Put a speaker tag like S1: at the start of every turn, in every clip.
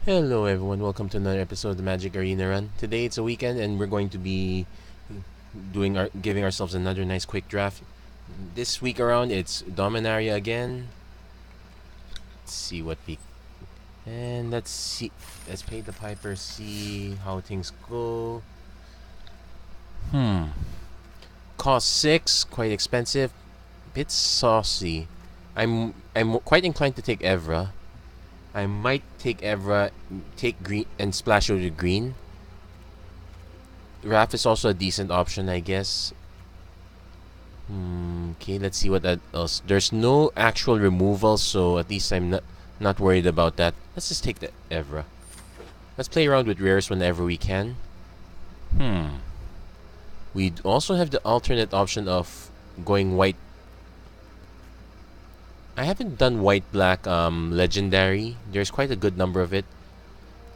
S1: Hello everyone, welcome to another episode of the Magic Arena Run. Today it's a weekend and we're going to be giving ourselves another nice quick draft. This week around it's Dominaria again. Let's see what we and let's pay the piper, see how things go. Hmm. Cost 6, quite expensive, bit saucy. I'm quite inclined to take Evra. I might take Evra, take green and splash over green. Raph is also a decent option, I guess. Okay, let's see what else. There's no actual removal, so at least I'm not worried about that. Let's just take the Evra. Let's play around with rares whenever we can. We also have the alternate option of going white. I haven't done white black legendary. There's quite a good number of it.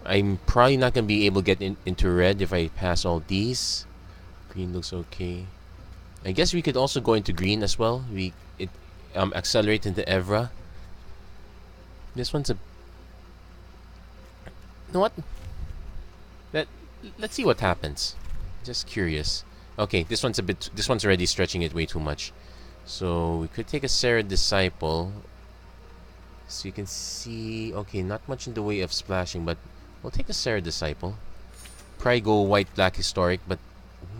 S1: I'm probably not gonna be able to get into red if I pass all these. Green looks okay. I guess we could also go into green as well. Accelerate into Evra. This one's a. You know what? Let Let's see what happens. Just curious. Okay, this one's a bit. This one's already stretching it way too much. So we could take a Serra Disciple. So you can see. Okay, not much in the way of splashing, but we'll take a Serra Disciple. Probably go white black historic, but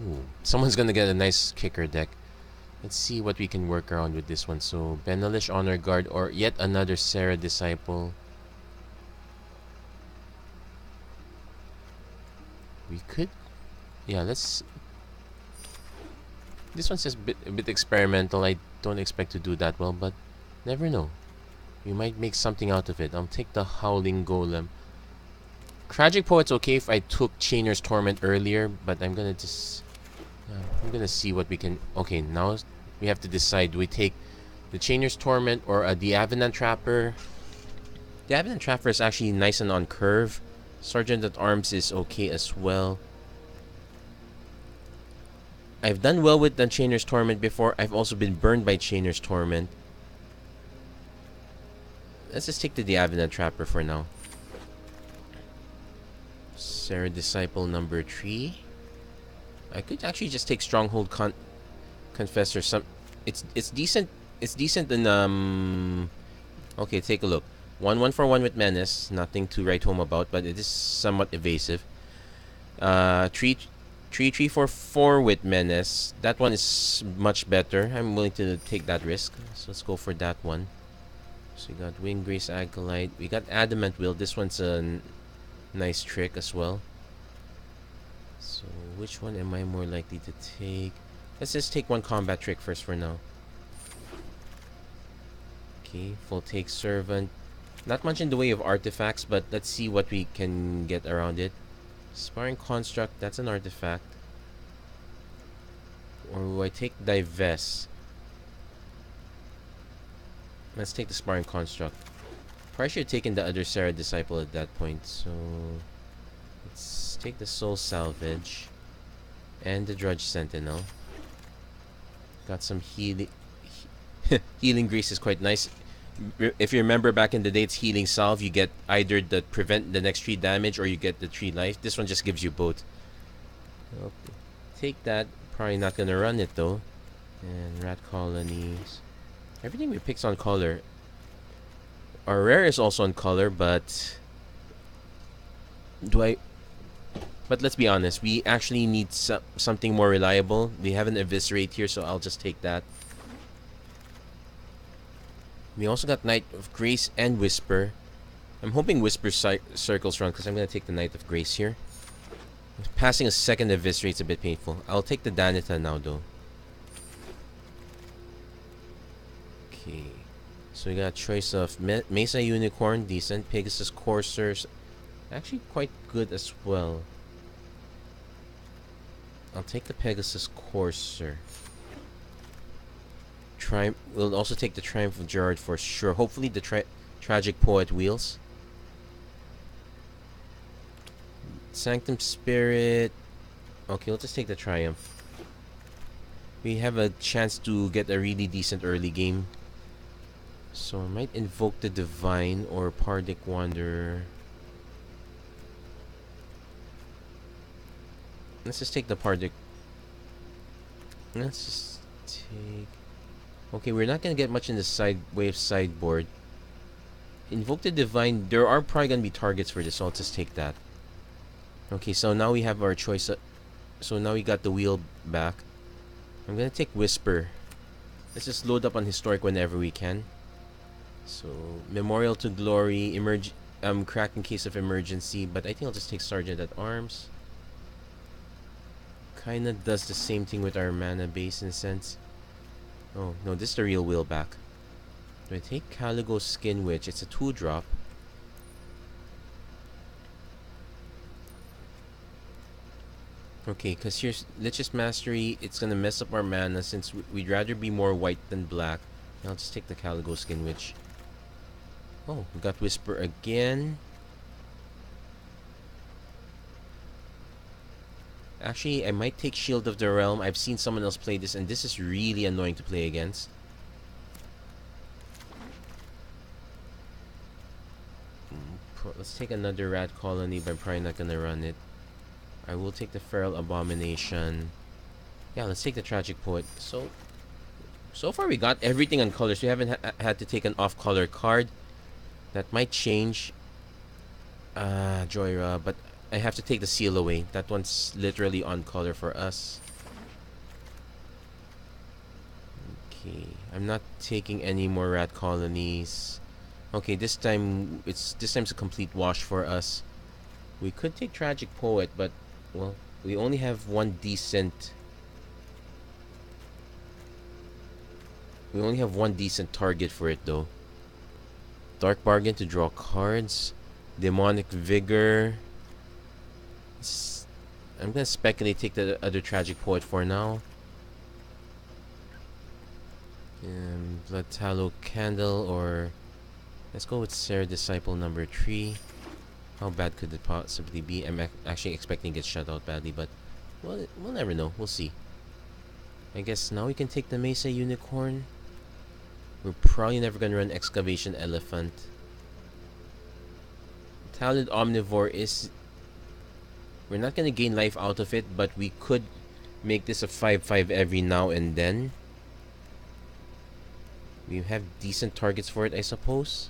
S1: ooh, someone's gonna get a nice kicker deck. Let's see what we can work around with this one. So, Benalish Honor Guard or yet another Serra Disciple. We could... Yeah, let's... This one's just a bit experimental. I don't expect to do that well, but never know. We might make something out of it. I'll take the Howling Golem. Tragic Poet's okay if I took Chainer's Torment earlier, but I'm gonna just... I'm gonna see what we can... Okay, now we have to decide. Do we take the Chainer's Torment or the Avenant Trapper? The Avenant Trapper is actually nice and on curve. Sergeant at Arms is okay as well. I've done well with the Chainer's Torment before. I've also been burned by Chainer's Torment. Let's just take the Avenant Trapper for now. Serra Disciple number 3. I could actually just take Stronghold Confessor. It's decent. It's decent in Okay, take a look. 1/1 for 1 with Menace. Nothing to write home about, but it is somewhat evasive. 3/3 for 4 with Menace. That one is much better. I'm willing to take that risk. So let's go for that one. So we got Wing Grace Acolyte. We got Adamant Will. This one's a nice trick as well. So which one am I more likely to take? Let's just take one combat trick first for now. Okay, full take Servant. Not much in the way of artifacts, but let's see what we can get around it. Sparring Construct, that's an artifact. Or will I take Divest? Let's take the Sparring Construct. Probably should have taken the other Serra Disciple at that point, so... Let's take the Soul Salvage. And the Drudge Sentinel. Got some healing... Healing Grease is quite nice. If you remember back in the day, it's Healing Salve. You get either the prevent the next 3 damage or you get the 3 life. This one just gives you both. Okay. Take that. Probably not gonna run it though. And Rat Colonies. Everything we pick's on color. Our rare is also on color, but but let's be honest, we actually need something more reliable. We have an Eviscerate here, so I'll just take that. We also got Knight of Grace and Whisper. I'm hoping Whisper circles run because I'm going to take the Knight of Grace here. Passing a second Eviscerate's a bit painful. I'll take the Danita now though. Okay. So we got a choice of Mesa Unicorn, decent. Pegasus Coursers, actually quite good as well. I'll take the Pegasus Courser. We'll also take the Triumph of Gerard for sure. Hopefully the Tragic Poet wheels. Sanctum Spirit. Okay, we'll just take the Triumph. We have a chance to get a really decent early game. So I might invoke the Divine or Pardic Wanderer. Let's just take the Pardic. Let's just take... Okay, we're not gonna get much in the side wave sideboard. Invoke the Divine. There are probably gonna be targets for this, so I'll just take that. Okay, so now we have our choice. So now we got the wheel back. I'm gonna take Whisper. Let's just load up on Historic whenever we can. So Memorial to Glory, crack in case of emergency, but I think I'll just take Sergeant at Arms. Kinda does the same thing with our mana base in a sense. Oh no, this is the real wheel back. Do I take Caligo Skin Witch? It's a 2-drop. Okay, because here's Lich's Mastery. It's gonna mess up our mana since we'd rather be more white than black. I'll just take the Caligo Skin Witch. Oh, we got Whisper again. Actually, I might take Shield of the Realm. I've seen someone else play this, and this is really annoying to play against. Let's take another Rat Colony, but I'm probably not gonna run it. I will take the Feral Abomination. Yeah, let's take the Tragic Poet. So far we got everything on colors. We haven't had to take an off-color card. That might change. Joyra, but I have to take the seal away. That one's literally on color for us. Okay, I'm not taking any more Rat Colonies. Okay, this time's a complete wash for us. We could take Tragic Poet, but well, we only have one decent target for it though. Dark Bargain to draw cards. Demonic Vigor. I'm gonna speculate take the other Tragic Poet for now. Blood Tallow Candle, or let's go with Serra Disciple number 3. How bad could it possibly be? I'm actually expecting it to get shut out badly, but well, we'll never know. We'll see. I guess now we can take the Mesa Unicorn. We're probably never gonna run Excavation Elephant. Talented Omnivore is... We're not gonna gain life out of it, but we could make this a 5/5 every now and then. We have decent targets for it, I suppose.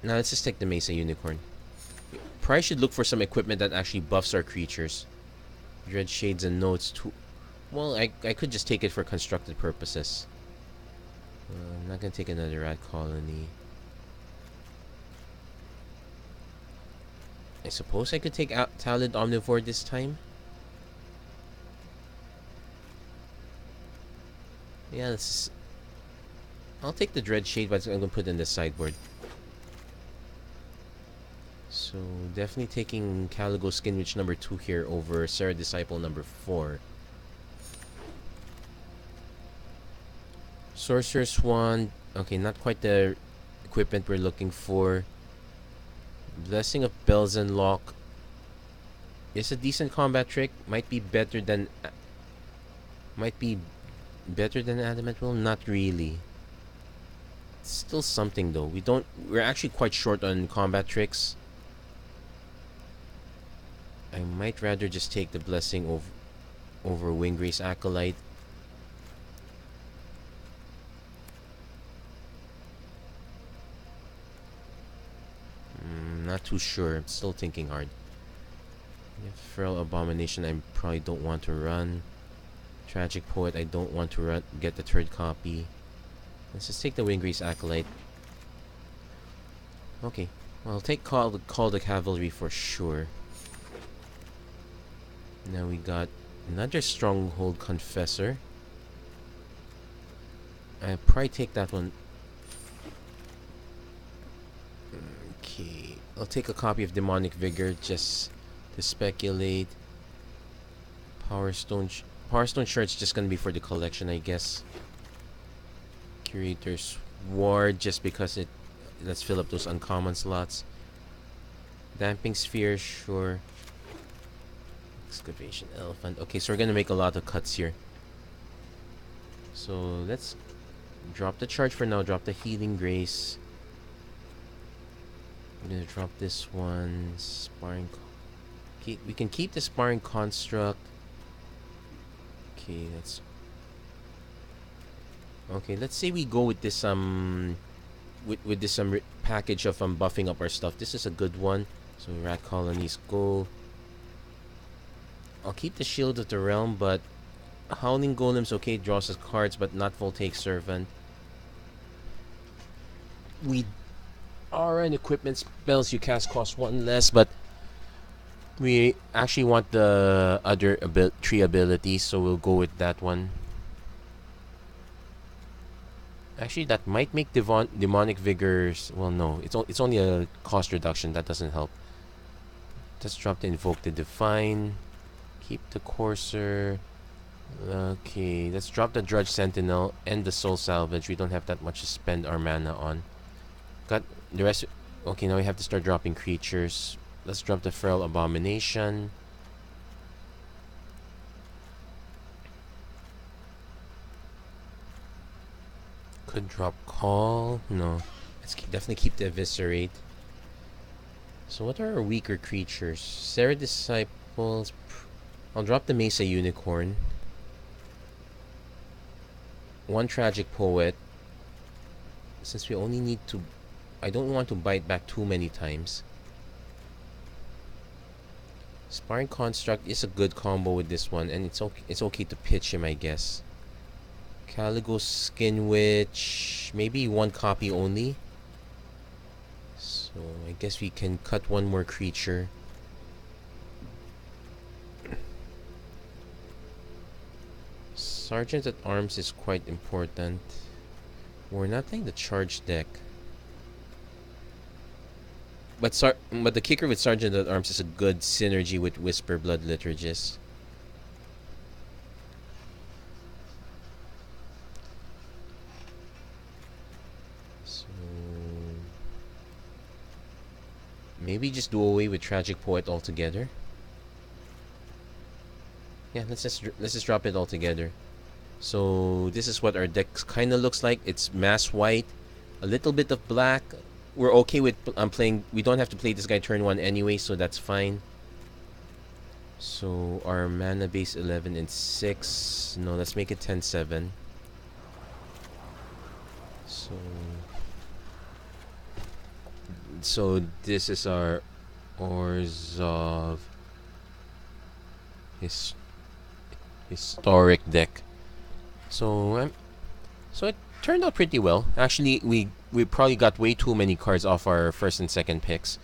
S1: Now let's just take the Mesa Unicorn. Probably should look for some equipment that actually buffs our creatures. Dread Shades and Notes too. Well, I could just take it for constructed purposes. I'm not gonna take another Rat Colony. I suppose I could take out Talented Omnivore this time. Yeah, I'll take the Dread Shade, but I'm gonna put it in the sideboard. So definitely taking Caligo Skin Witch number 2 here over Serra Disciple number 4. Sorcerer's Wand. Okay, not quite the equipment we're looking for. Blessing of Bells and Lock is a decent combat trick. Might be better than Adamant Will. Not really. It's still something though. We're actually quite short on combat tricks. I might rather just take the Blessing over Winggrace Acolyte. Not too sure. I'm still thinking hard. Feral Abomination I probably don't want to run. Tragic Poet I don't want to get the 3rd copy. Let's just take the Winggrace Acolyte. Okay. Well, I'll take Call the Cavalry for sure. Now we got another Stronghold Confessor. I'll probably take that one. Okay. I'll take a copy of Demonic Vigor just to speculate. Power Stone Shard's just gonna be for the collection, I guess. Curator's Ward just because let's fill up those uncommon slots. Damping Sphere, sure. Excavation Elephant. Okay, so we're gonna make a lot of cuts here. So let's drop the charge for now. Drop the Healing Grace. I'm gonna drop this one. Sparring. We can keep the sparring construct. Okay, let's. Okay, let's say we go with this with this package of buffing up our stuff. This is a good one. So rat colonies go. I'll keep the Shield of the Realm, but Howling Golem's okay, draws us cards, but not Voltaic Servant. We are an equipment spells you cast cost 1 less, but we actually want the other three abilities, so we'll go with that one. Actually, that might make Demonic Vigors. Well, no, it's only a cost reduction. That doesn't help. Let's drop the Invoke the Divine. Keep the Courser. Okay, let's drop the Drudge Sentinel and the Soul Salvage. We don't have that much to spend our mana on. Got the rest. Okay, now we have to start dropping creatures. Let's drop the Feral Abomination. Could drop Call. No, let's definitely keep the Eviscerate. So what are our weaker creatures? Serra Disciples. I'll drop the Mesa Unicorn. 1 Tragic Poet. Since we only need to... I don't want to bite back too many times. Sparring Construct is a good combo with this one, and it's okay to pitch him, I guess. Caligo Skin Witch. Maybe 1 copy only. So I guess we can cut 1 more creature. Sergeant at Arms is quite important. We're not playing the charge deck. But the kicker with Sergeant at Arms is a good synergy with Whisper Blood Liturgist. So maybe just do away with Tragic Poet altogether. Yeah, let's just drop it altogether. So this is what our deck kind of looks like. It's mass white, a little bit of black. We're okay with playing. We don't have to play this guy turn 1 anyway, so that's fine. So our mana base 11 and 6. No, let's make it 10-7. So this is our Orzhov historic deck. So it turned out pretty well. Actually, we probably got way too many cards off our first and second picks.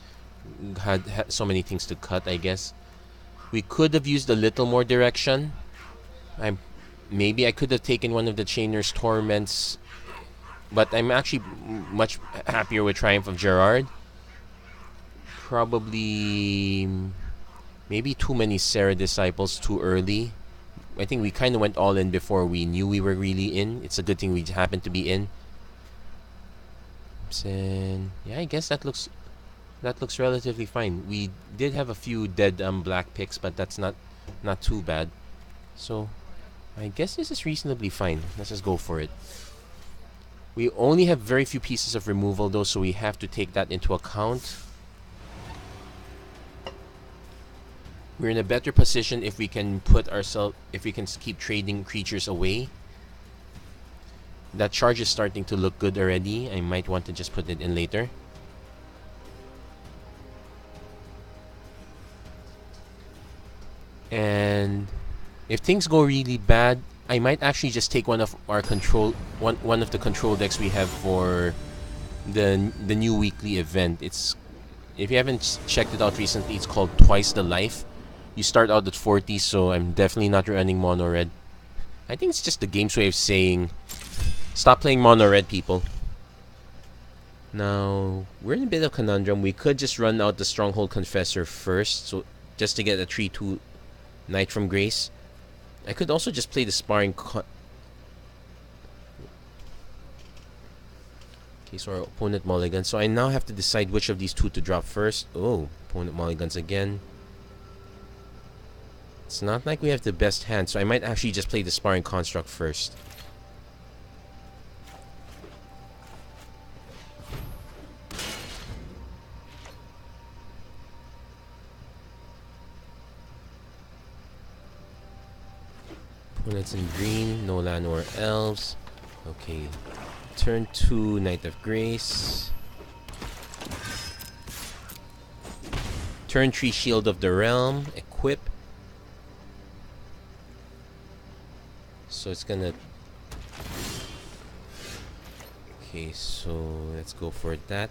S1: Had so many things to cut, I guess. We could have used a little more direction. Maybe I could have taken one of the Chainer's Torments, but I'm actually much happier with Triumph of Gerard. Probably maybe too many Serra Disciples too early. I think we kind of went all in before we knew we were really in. It's a good thing we happened to be in. And yeah, I guess that looks relatively fine. We did have a few dead black picks, but that's not too bad. So I guess this is reasonably fine. Let's just go for it. We only have very few pieces of removal though, so we have to take that into account. We're in a better position if we can keep trading creatures away. That charge is starting to look good already. I might want to just put it in later. And if things go really bad, I might actually just take one of our one of the control decks we have for the new weekly event. If you haven't checked it out recently, it's called Twice the Life. You start out at 40, so I'm definitely not running mono red. I think it's just the game's way of saying, stop playing mono red, people. Now, we're in a bit of conundrum. We could just run out the Stronghold Confessor first, so just to get a 3/2 Knight from Grace. I could also just play the Sparring Okay, so our opponent mulligans. So I now have to decide which of these two to drop first. Oh, opponent mulligans again. It's not like we have the best hand, so I might actually just play the Sparring Construct first. Opponent's in green, no land or elves. Okay. Turn 2, Knight of Grace. Turn 3, Shield of the Realm. Equip. So it's gonna... Okay, so let's go for that.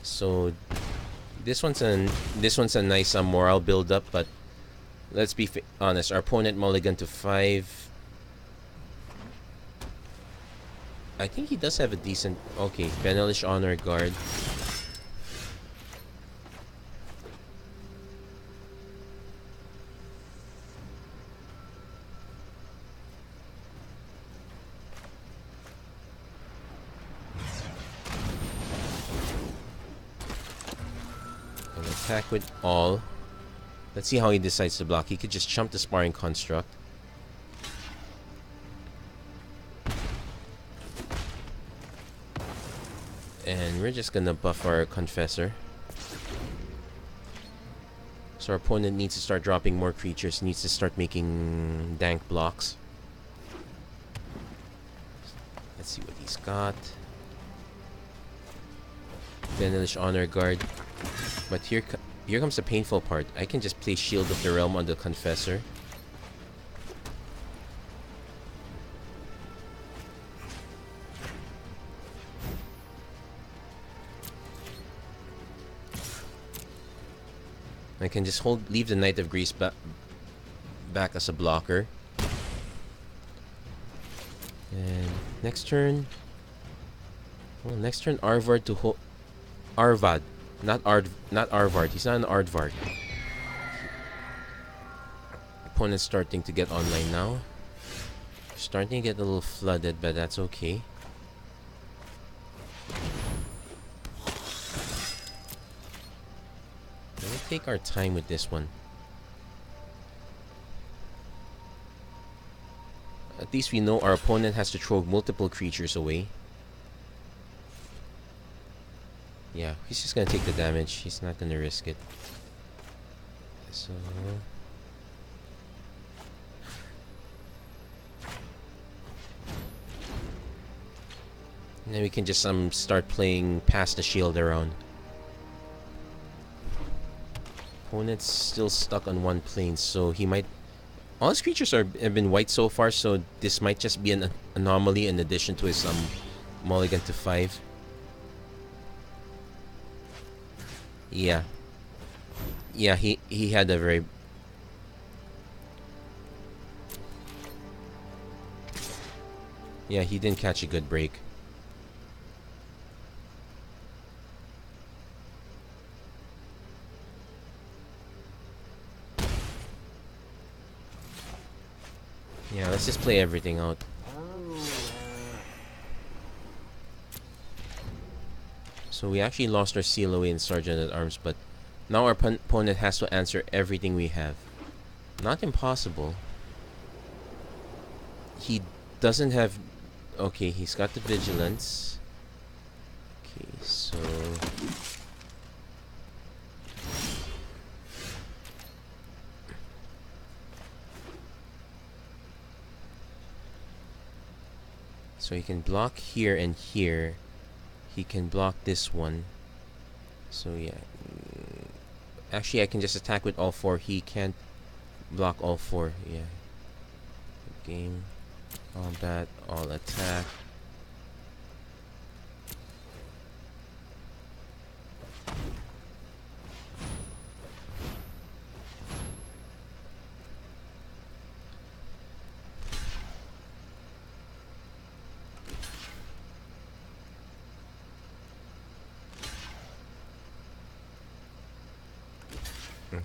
S1: So this one's a nice morale build up, but let's be honest. Our opponent mulligan to 5. I think he does have a decent. Okay, Benelish Honor Guard. Attack with all. Let's see how he decides to block. He could just chump the Sparring Construct. And we're just gonna buff our Confessor. So our opponent needs to start dropping more creatures, needs to start making dank blocks. Let's see what he's got. Benelish Honor Guard. But here comes the painful part. I can just play Shield of the Realm on the Confessor. I can just leave the Knight of Greece back as a blocker. And next turn... Well, next turn Arvad to Arvad. Not Arvard. He's not an Ardvard. Opponent's starting to get online now. Starting to get a little flooded, but that's okay. We'll take our time with this one. At least we know our opponent has to throw multiple creatures away. Yeah, he's just gonna take the damage. He's not gonna risk it. So... And then we can just start playing Pass the Shield around. Opponent's still stuck on one plane, so he might... All his creatures have been white so far, so this might just be an anomaly in addition to his mulligan to 5. Yeah. Yeah, he had a very... Yeah, he didn't catch a good break. Yeah, let's just play everything out. So we actually lost our seal away in Sergeant at Arms, but now our opponent has to answer everything we have. Not impossible. He doesn't have... Okay, he's got the Vigilance. Okay, so... So he can block here and here. He can block this one. So yeah. Actually, I can just attack with all 4. He can't block all 4. Yeah. Game. Combat. All attack.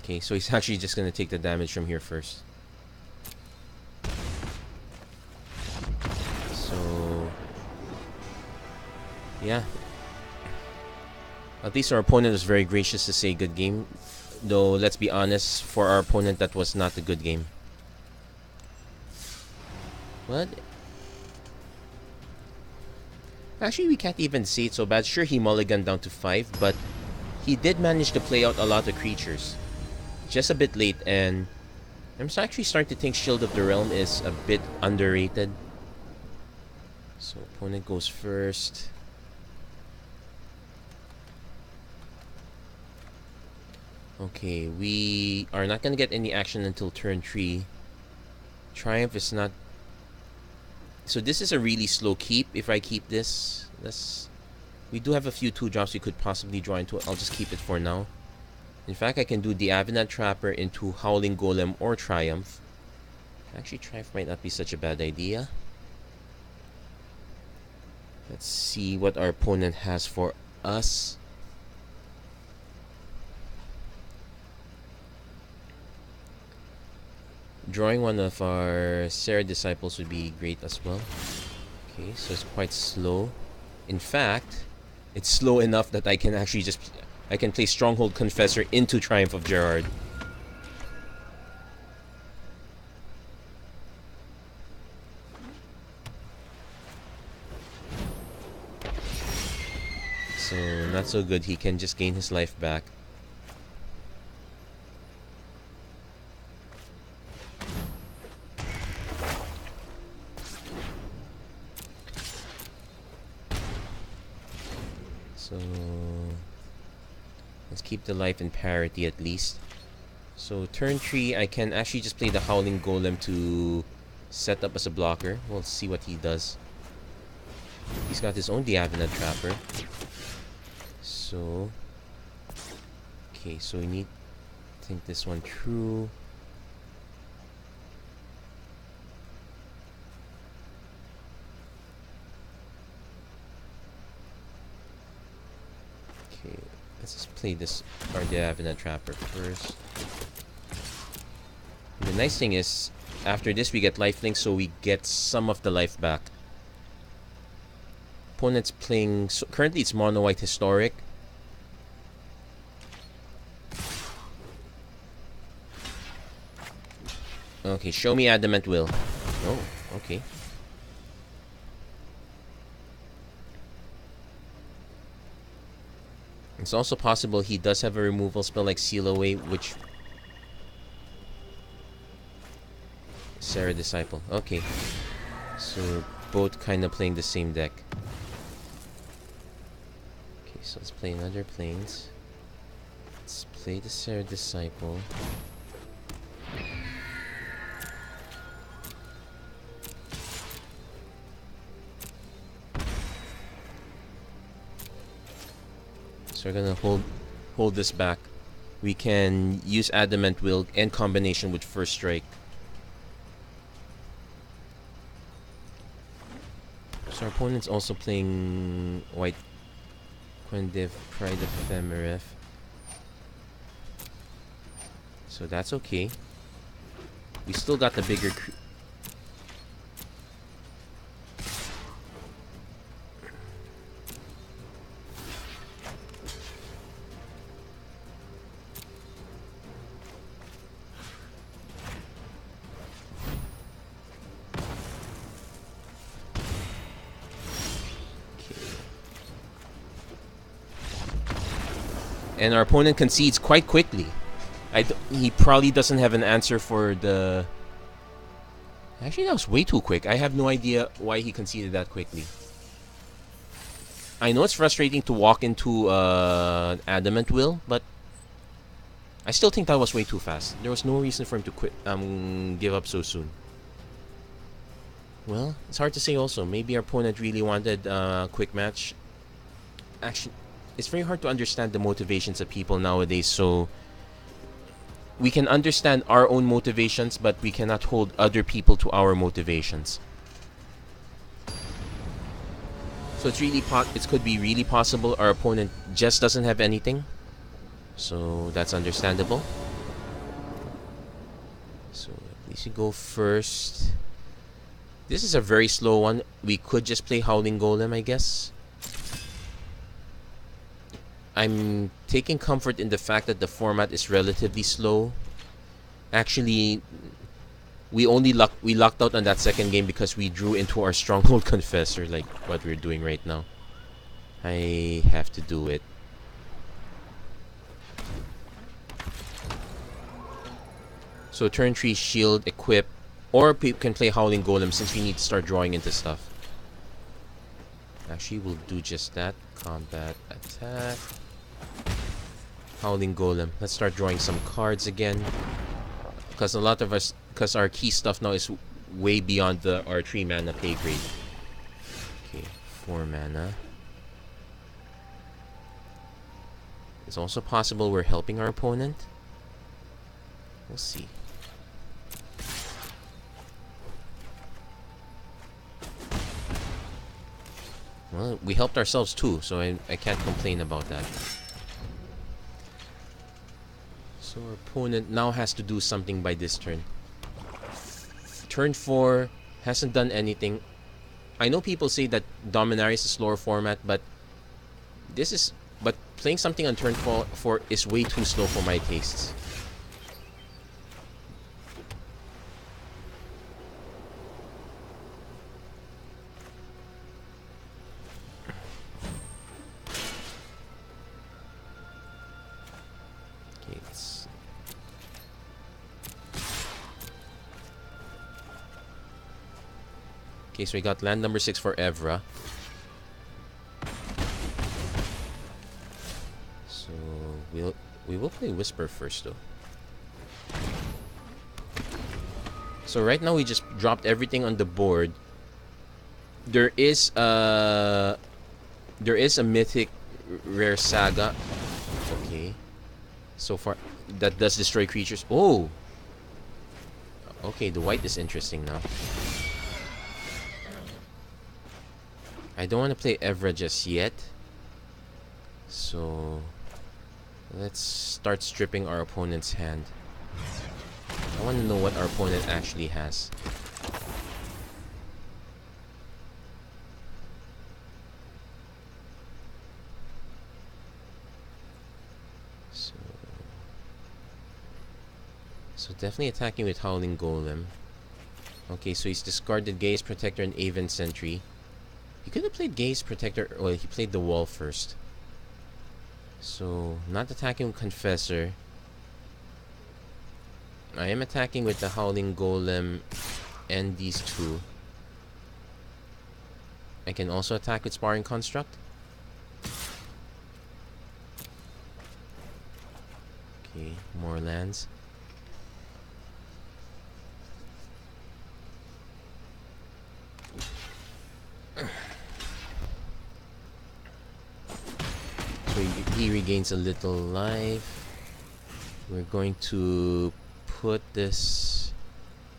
S1: Okay, so he's actually just gonna take the damage from here first. So... yeah. At least our opponent was very gracious to say good game. Though, let's be honest, for our opponent that was not a good game. What? Actually, we can't even say it so bad. Sure, he mulliganed down to 5, but he did manage to play out a lot of creatures. Just a bit late, and I'm actually starting to think Shield of the Realm is a bit underrated. So, opponent goes first. Okay, we are not going to get any action until turn 3. Triumph is not... So this is a really slow keep. If I keep this, we do have a few 2-drops we could possibly draw into it. I'll just keep it for now. In fact, I can do the Avenant Trapper into Howling Golem or Triumph. Actually, Triumph might not be such a bad idea. Let's see what our opponent has for us. Drawing one of our Serra Disciples would be great as well. Okay, so it's quite slow. In fact, it's slow enough that I can actually I can play Stronghold Confessor into Triumph of Gerard. So, not so good. He can just gain his life back. So, let's keep the life in parity at least. So, turn 3, I can actually just play the Howling Golem to set up as a blocker. We'll see what he does. He's got his own Diagonal Trapper. So, okay, so we need to think this one through. Okay, let's just play this our Diagonal Trapper first. And the nice thing is, after this we get lifelink, so we get some of the life back. Opponent's playing, so currently it's mono white historic. Okay, show me Adamant Will. Oh, okay. It's also possible he does have a removal spell like Seal Away, which... Serra Disciple. Okay. So, both kind of playing the same deck. Okay, so let's play another Plains. Let's play the Serra Disciple. So we're gonna hold this back. We can use Adamant Will in combination with First Strike. So our opponent's also playing White Quendiv, Pride of Ephemeref. So that's okay. We still got the bigger... And our opponent concedes quite quickly. He probably doesn't have an answer for the... Actually, that was way too quick. I have no idea why he conceded that quickly. I know it's frustrating to walk into Adamant Will, but I still think that was way too fast. There was no reason for him to quit, give up so soon. Well, it's hard to say also. Maybe our opponent really wanted a quick match. Actually, it's very hard to understand the motivations of people nowadays, so we can understand our own motivations, but we cannot hold other people to our motivations. So it's really it could be really possible our opponent just doesn't have anything. So that's understandable. So at least you go first. This is a very slow one. We could just play Howling Golem, I guess. I'm taking comfort in the fact that the format is relatively slow. Actually, we locked out on that second game because we drew into our stronghold confessor, like what we're doing right now. I have to do it. So turn 3 shield, equip, or people can play Howling Golem since we need to start drawing into stuff. Actually, we'll do just that. Combat, attack. Howling Golem. Let's start drawing some cards again. Because a lot of us, because our key stuff now is way beyond our 3 mana pay grade. Okay, 4 mana. It's also possible we're helping our opponent. We'll see. Well, we helped ourselves too, so I can't complain about that. So our opponent now has to do something by this turn. Turn 4 hasn't done anything. I know people say that Dominaria is a slower format, but playing something on turn 4 is way too slow for my tastes. Okay, so we got land number 6 for Evra. So we will play Whisper first though. So right now we just dropped everything on the board. There is a mythic rare saga. Okay. So far that does destroy creatures. Oh. Okay, the white is interesting now. I don't want to play Evra just yet. So let's start stripping our opponent's hand. I want to know what our opponent actually has. So definitely attacking with Howling Golem. Okay, so he's discarded Gaze Protector and Aven Sentry. He could have played Gaze Protector. Well, he played the wall first. So, not attacking with Confessor. I am attacking with the Howling Golem and these two. I can also attack with Sparring Construct. Okay, more lands. So he regains a little life. We're going to put this...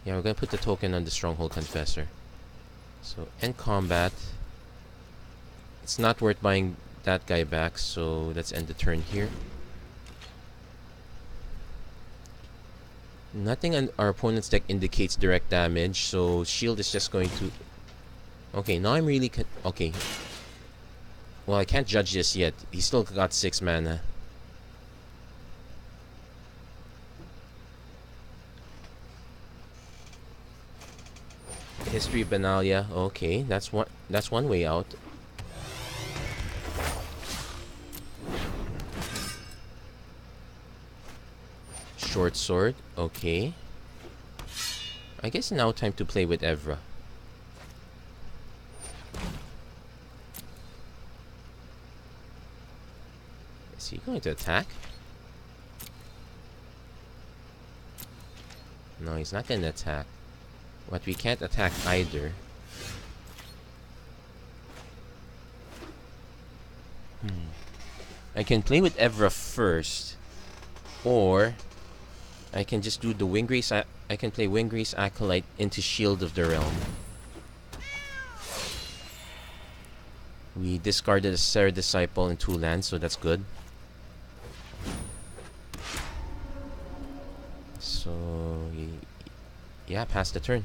S1: Yeah, we're going to put the token on the Stronghold Confessor. So, end combat. It's not worth buying that guy back, so let's end the turn here. Nothing on our opponent's deck indicates direct damage, so shield is just going to... Okay, now I'm really... Okay. Well, I can't judge this yet. He's still got 6 mana. History of Benalia. Okay, that's one way out. Short Sword. Okay. I guess now time to play with Evra. Is he going to attack? No, he's not going to attack. But we can't attack either. I can play with Evra first. Or I can just do the Winggrace. I can play Winggrace Acolyte into Shield of the Realm. We discarded a Serra Disciple and 2 lands, so that's good. So, yeah, pass the turn.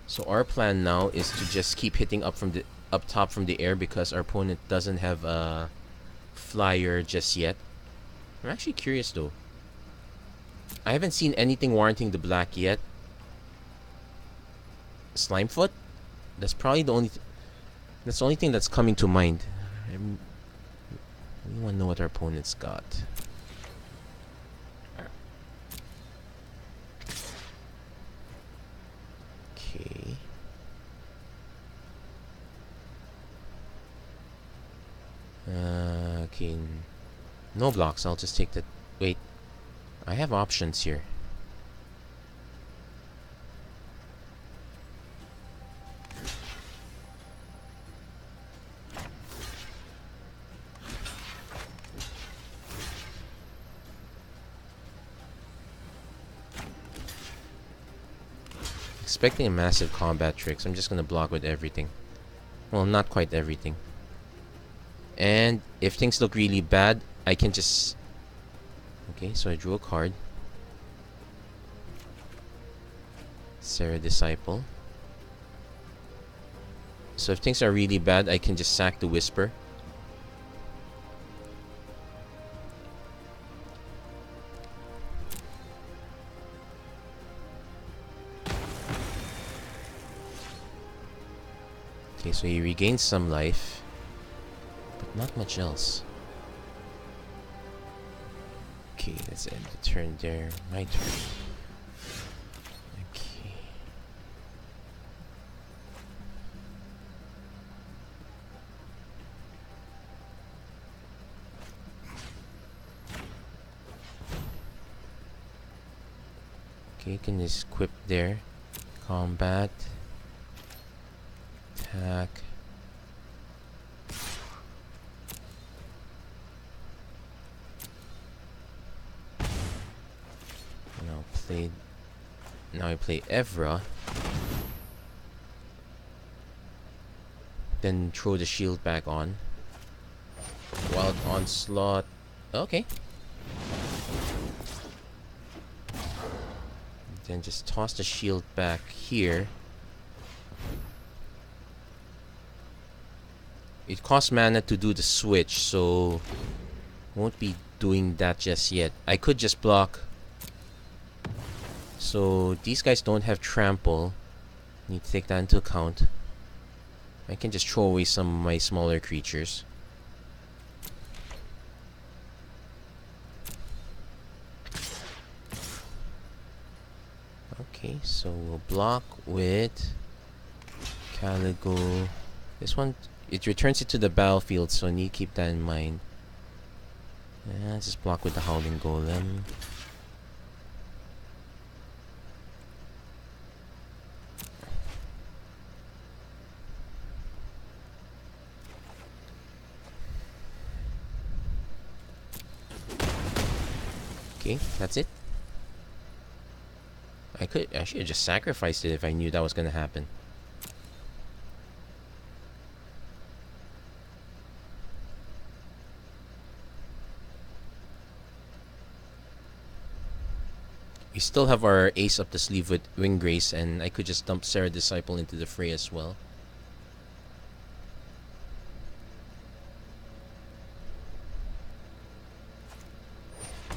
S1: So our plan now is to just keep hitting up top from the air because our opponent doesn't have a flyer just yet. I'm actually curious though. I haven't seen anything warranting the black yet. Slimefoot? That's probably the only... that's the only thing that's coming to mind. I want to know what our opponent's got. Okay. Okay. No blocks. I'll just take the... wait. I have options here. Expecting a massive combat tricks. I'm just gonna block with everything. Well, not quite everything. And if things look really bad, I can just... okay, so I drew a card. Serra Disciple. So if things are really bad, I can just sack the Whisper. Okay, so he regains some life, but not much else. Okay, let's end the turn there. My turn. Okay. Okay, can just equip there. Combat. Attack. Now I play Evra. Then throw the shield back on. Wild Onslaught. Okay. Then just toss the shield back here. It costs mana to do the switch, so won't be doing that just yet. I could just block. So these guys don't have trample. Need to take that into account. I can just throw away some of my smaller creatures. Okay, so we'll block with Caligo. This one, it returns it to the battlefield, so I need to keep that in mind. Just block with the Howling Golem. Okay, that's it. I should have just sacrificed it if I knew that was gonna happen. We still have our ace up the sleeve with Wing Grace, and I could just dump Serra Disciple into the fray as well.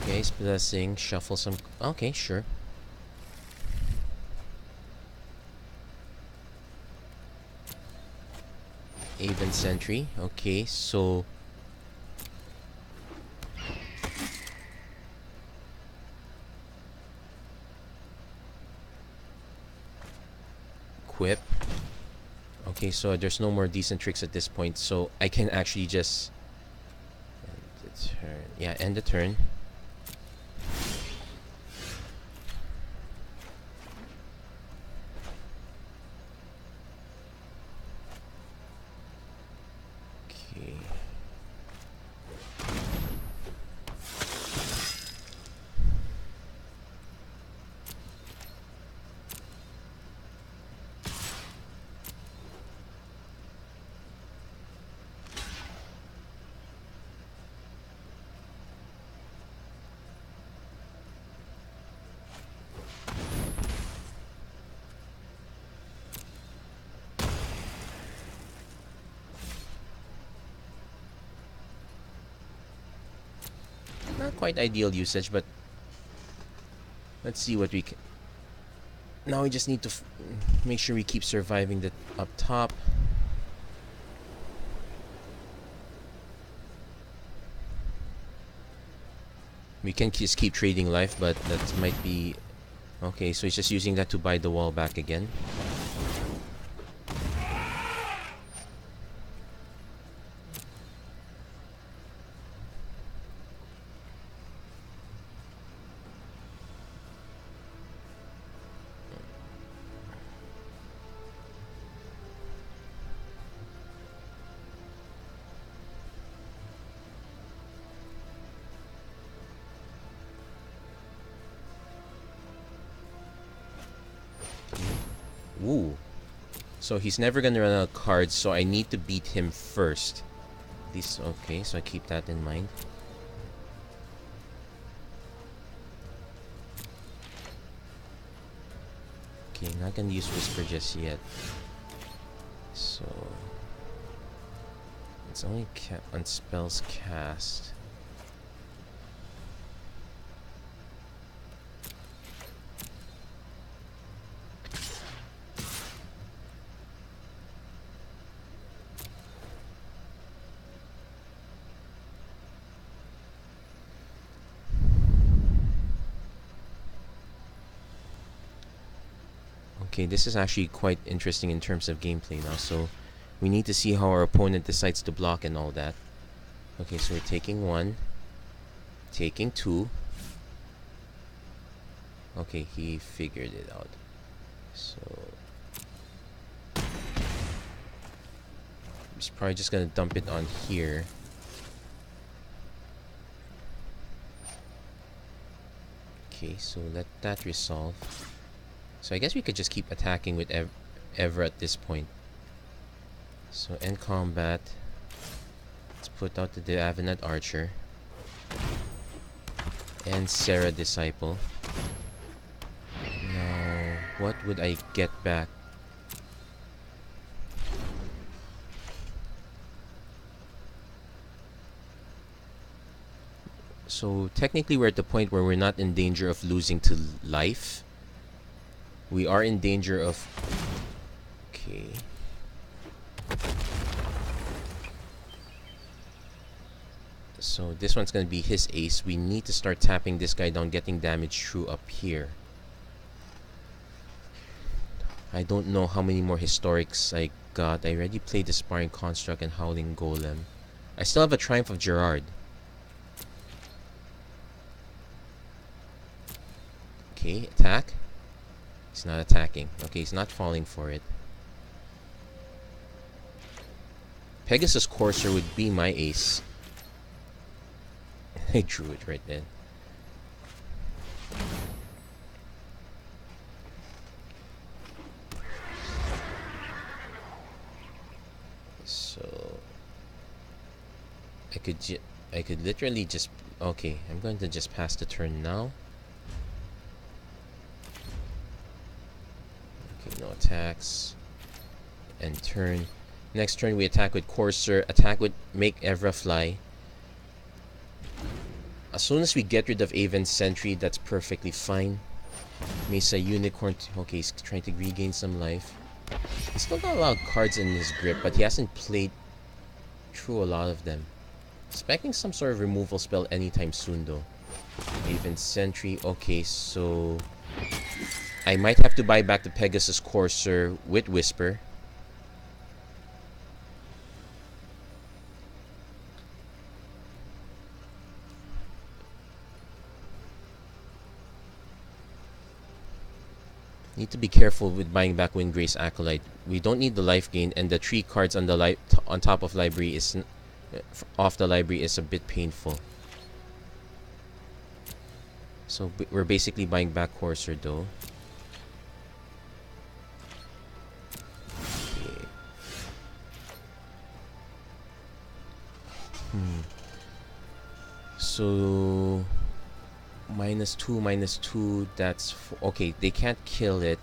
S1: Ace Blessing, shuffle some... okay, sure. Aven Sentry, okay, so... equip. Okay, so there's no more decent tricks at this point, so I can actually just... end the turn. Yeah, end the turn. Not quite ideal usage, but Let's see what we can. Now we just need to make sure we keep surviving the up top. We can just keep trading life, but that might be... Okay, so he's just using that to buy the wall back again. Ooh. So he's never gonna run out of cards, so I need to beat him first. At least, okay, so I keep that in mind. Okay, not gonna use Whisper just yet. So... It's only on spells cast. Okay, this is actually quite interesting in terms of gameplay now, so we need to see how our opponent decides to block and all that. Okay, so we're taking 1, taking 2. Okay, he figured it out. So he's probably just gonna dump it on here. Okay, so let that resolve. So I guess we could just keep attacking with ever at this point. So end combat. Let's put out the Diavinate Archer. And Serra Disciple. Now, what would I get back? So technically we're at the point where we're not in danger of losing to life. We are in danger of... Okay. So this one's gonna be his ace. We need to start tapping this guy down, getting damage through up here. I don't know how many more historics I got. I already played the Sparring Construct and Howling Golem. I still have a Triumph of Gerard. Okay, attack. He's not attacking. Okay, he's not falling for it. Pegasus Courser would be my ace. I drew it right then. So I could literally just... Okay, I'm going to just pass the turn now. No attacks. And turn. Next turn we attack with Courser. Attack with Make Evra Fly. As soon as we get rid of Aven's Sentry, that's perfectly fine. Mesa Unicorn. Okay, he's trying to regain some life. He's still got a lot of cards in his grip, but he hasn't played through a lot of them. Expecting some sort of removal spell anytime soon though. Aven's Sentry. Okay, so... I might have to buy back the Pegasus Courser with Whisper. Need to be careful with buying back Windgrace Acolyte. We don't need the life gain, and the 3 cards on the on top of library is off the library is a bit painful. So we're basically buying back Courser though. So -2, that's okay, they can't kill it.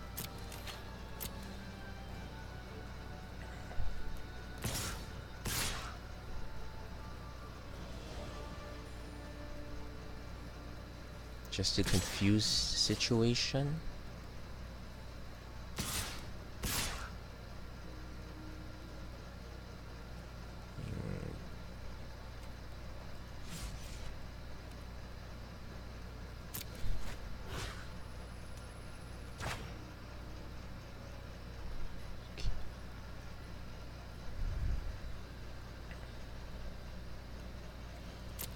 S1: just to confuse the situation.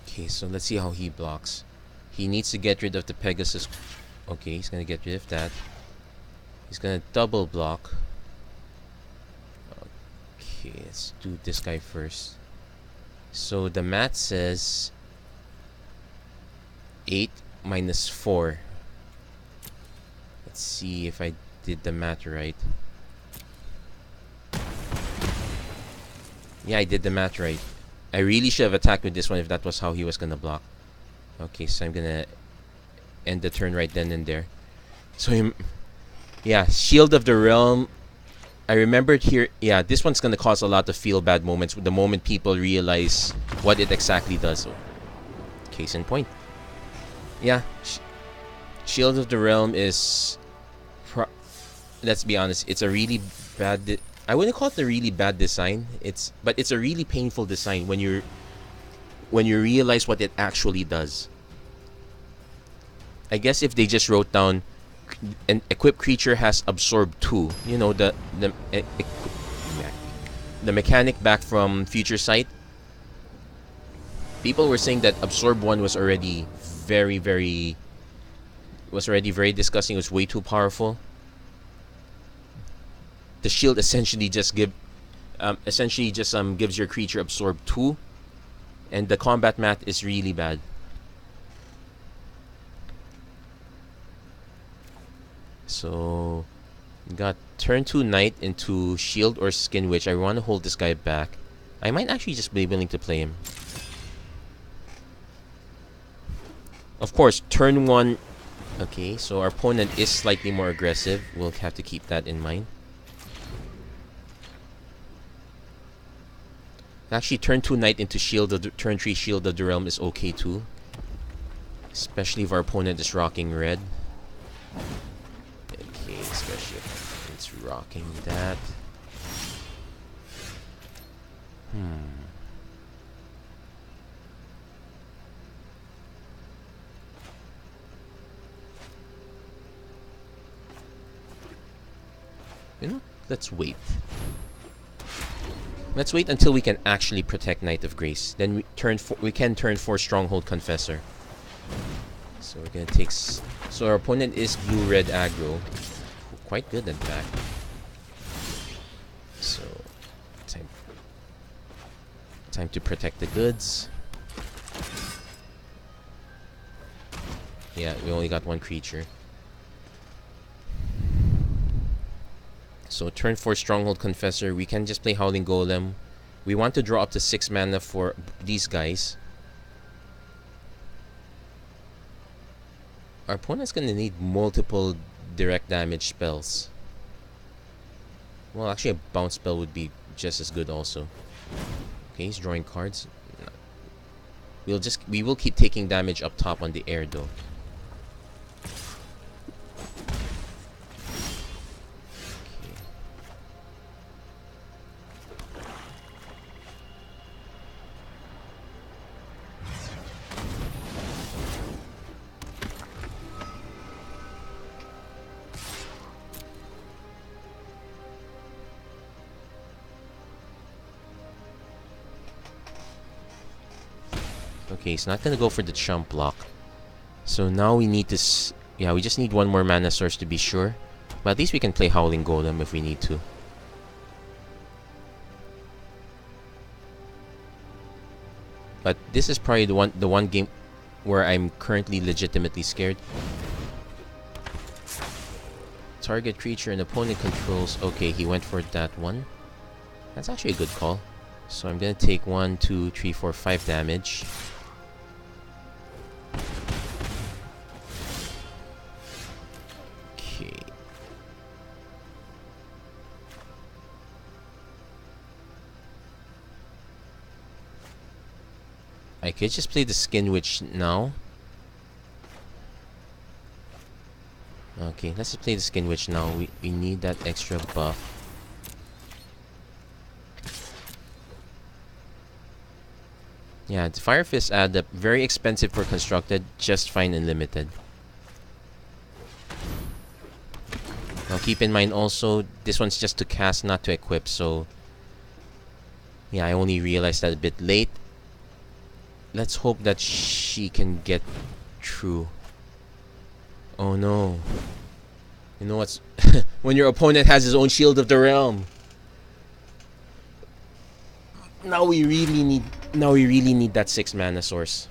S1: Okay, so let's see how he blocks. He needs to get rid of the Pegasus. Okay, he's gonna get rid of that. He's gonna double block. Okay, let's do this guy first. So the math says 8 minus 4. Let's see if I did the math right. Yeah, I did the math right. I really should have attacked with this one if that was how he was gonna block. Okay, so I'm gonna end the turn right then and there. So yeah, Shield of the Realm. I remembered here. Yeah, this one's gonna cause a lot of feel bad moments the moment people realize what it exactly does. So, case in point. Yeah, Shield of the Realm is. Let's be honest, it's a really bad. I wouldn't call it a really bad design. But it's a really painful design when you realize what it actually does. I guess if they just wrote down an equipped creature has absorb 2, you know, the mechanic back from Future Sight. People were saying that absorb 1 was already very disgusting. It was way too powerful. The shield essentially just gives your creature absorb 2, and the combat math is really bad. So got turn 2 Knight into Shield or Skin Witch. I want to hold this guy back. I might actually just be willing to play him. Of course, turn 1. Okay, so our opponent is slightly more aggressive. We'll have to keep that in mind. Actually, turn 2 Knight into turn 3 Shield of the Realm is okay too. Especially if our opponent is rocking red. Okay, especially if it's rocking that. You know, let's wait. Let's wait until we can actually protect Knight of Grace. Then we can turn 4 Stronghold Confessor. So we're gonna take. So our opponent is blue-red aggro, quite good in fact. So time to protect the goods. Yeah, we only got 1 creature. So turn 4 Stronghold Confessor. We can just play Howling Golem. We want to draw up to 6 mana for these guys. Our opponent's gonna need multiple direct damage spells. Well, actually a bounce spell would be just as good also. Okay, he's drawing cards. We will keep taking damage up top on the air though. Okay, he's not gonna go for the chump block. So now we need this. Yeah, we just need 1 more mana source to be sure. But at least we can play Howling Golem if we need to. But this is probably the one game where I'm currently legitimately scared. Target creature an opponent controls. Okay, he went for that one. That's actually a good call. So I'm gonna take 1, 2, 3, 4, 5 damage. Okay. I could just play the Skin Witch now. Okay, let's just play the Skin Witch now. We need that extra buff. Yeah, the Fire Fist Adept, very expensive for constructed, just fine and limited. Now keep in mind also, this one's just to cast, not to equip, so... Yeah, I only realized that a bit late. Let's hope that she can get through. Oh no. You know what's... when your opponent has his own Shield of the Realm. Now we really need that 6 mana source.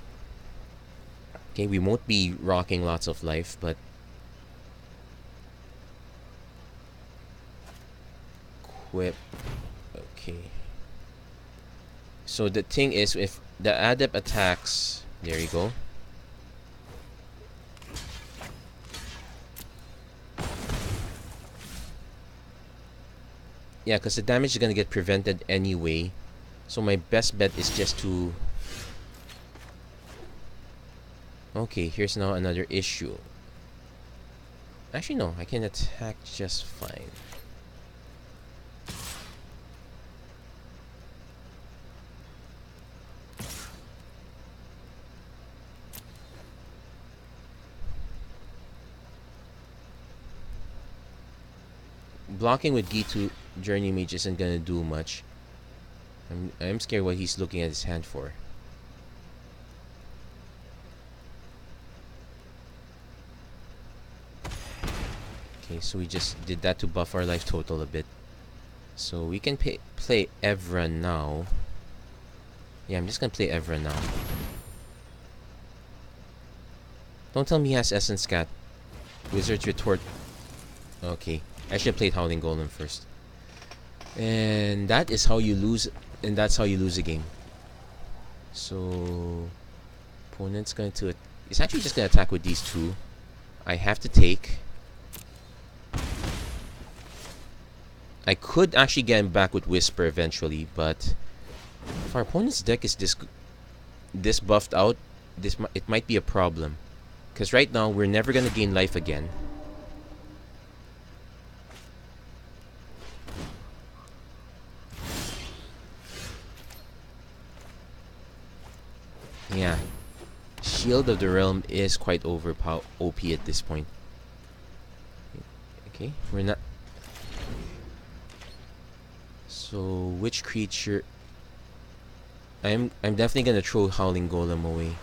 S1: Okay, we won't be rocking lots of life, but... Equip. Okay. So the thing is, if the Adept attacks... There you go. Yeah, because the damage is going to get prevented anyway. So my best bet is just to... Okay, here's now another issue. Actually, no. I can attack just fine. Blocking with G2 Journey Mage isn't gonna do much. I'm scared what he's looking at his hand for. Okay, so we just did that to buff our life total a bit. So we can play Evra now. Yeah, I'm just gonna play Evra now. Don't tell me he has Essence Cat. Wizard's Retort. Okay, I should have played Howling Golem first. And that is how you lose. And that's how you lose a game. So opponent's going to... It's actually just going to attack with these two. I have to take. I could actually get him back with Whisper eventually, but if our opponent's deck is this buffed out, it might be a problem. Because right now, we're never going to gain life again. Yeah. Shield of the Realm is quite OP at this point. Okay, we're not... So, which creature... I'm definitely gonna throw Howling Golem away.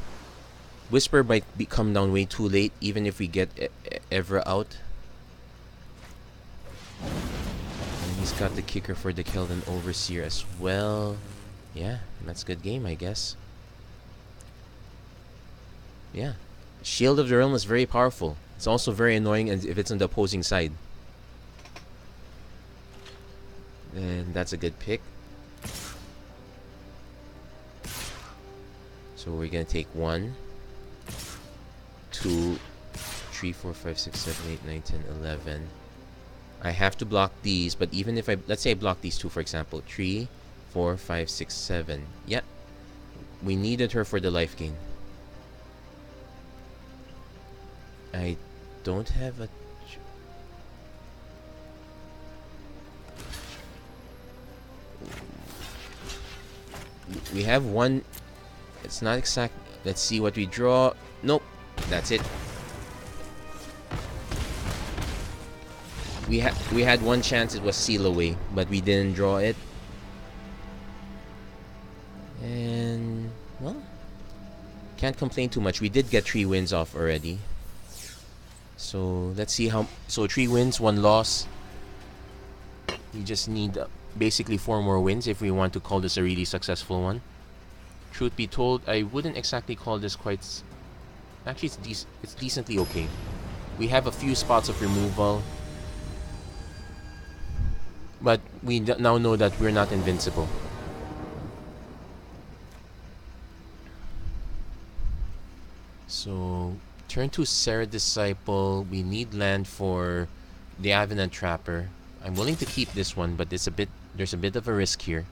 S1: Whisper might come down way too late, even if we get Evra out. And he's got the kicker for the Keldon Overseer as well. Yeah, that's a good game, I guess. Yeah. Shield of the Realm is very powerful. It's also very annoying if it's on the opposing side. And that's a good pick. So we're gonna take 1, 2, 3, 4, 5, 6, 7, 8, 9, 10, 11. I have to block these, but even if let's say I block these two, for example, 3, 4, 5, 6, 7. Yeah. We needed her for the life gain. I don't have a... We have one... It's not exact... Let's see what we draw. Nope. That's it. We had one chance. It was Seal Away, but we didn't draw it. And... Well... Can't complain too much. We did get 3 wins off already. So let's see how... So 3 wins, 1 loss. We just need basically 4 more wins if we want to call this a really successful one. Truth be told, I wouldn't exactly call this quite... Actually, it's decently okay. We have a few spots of removal. But we now know that we're not invincible. So... Turn to Serra Disciple. We need land for the Avenant Trapper. I'm willing to keep this one, but there's a bit of a risk here.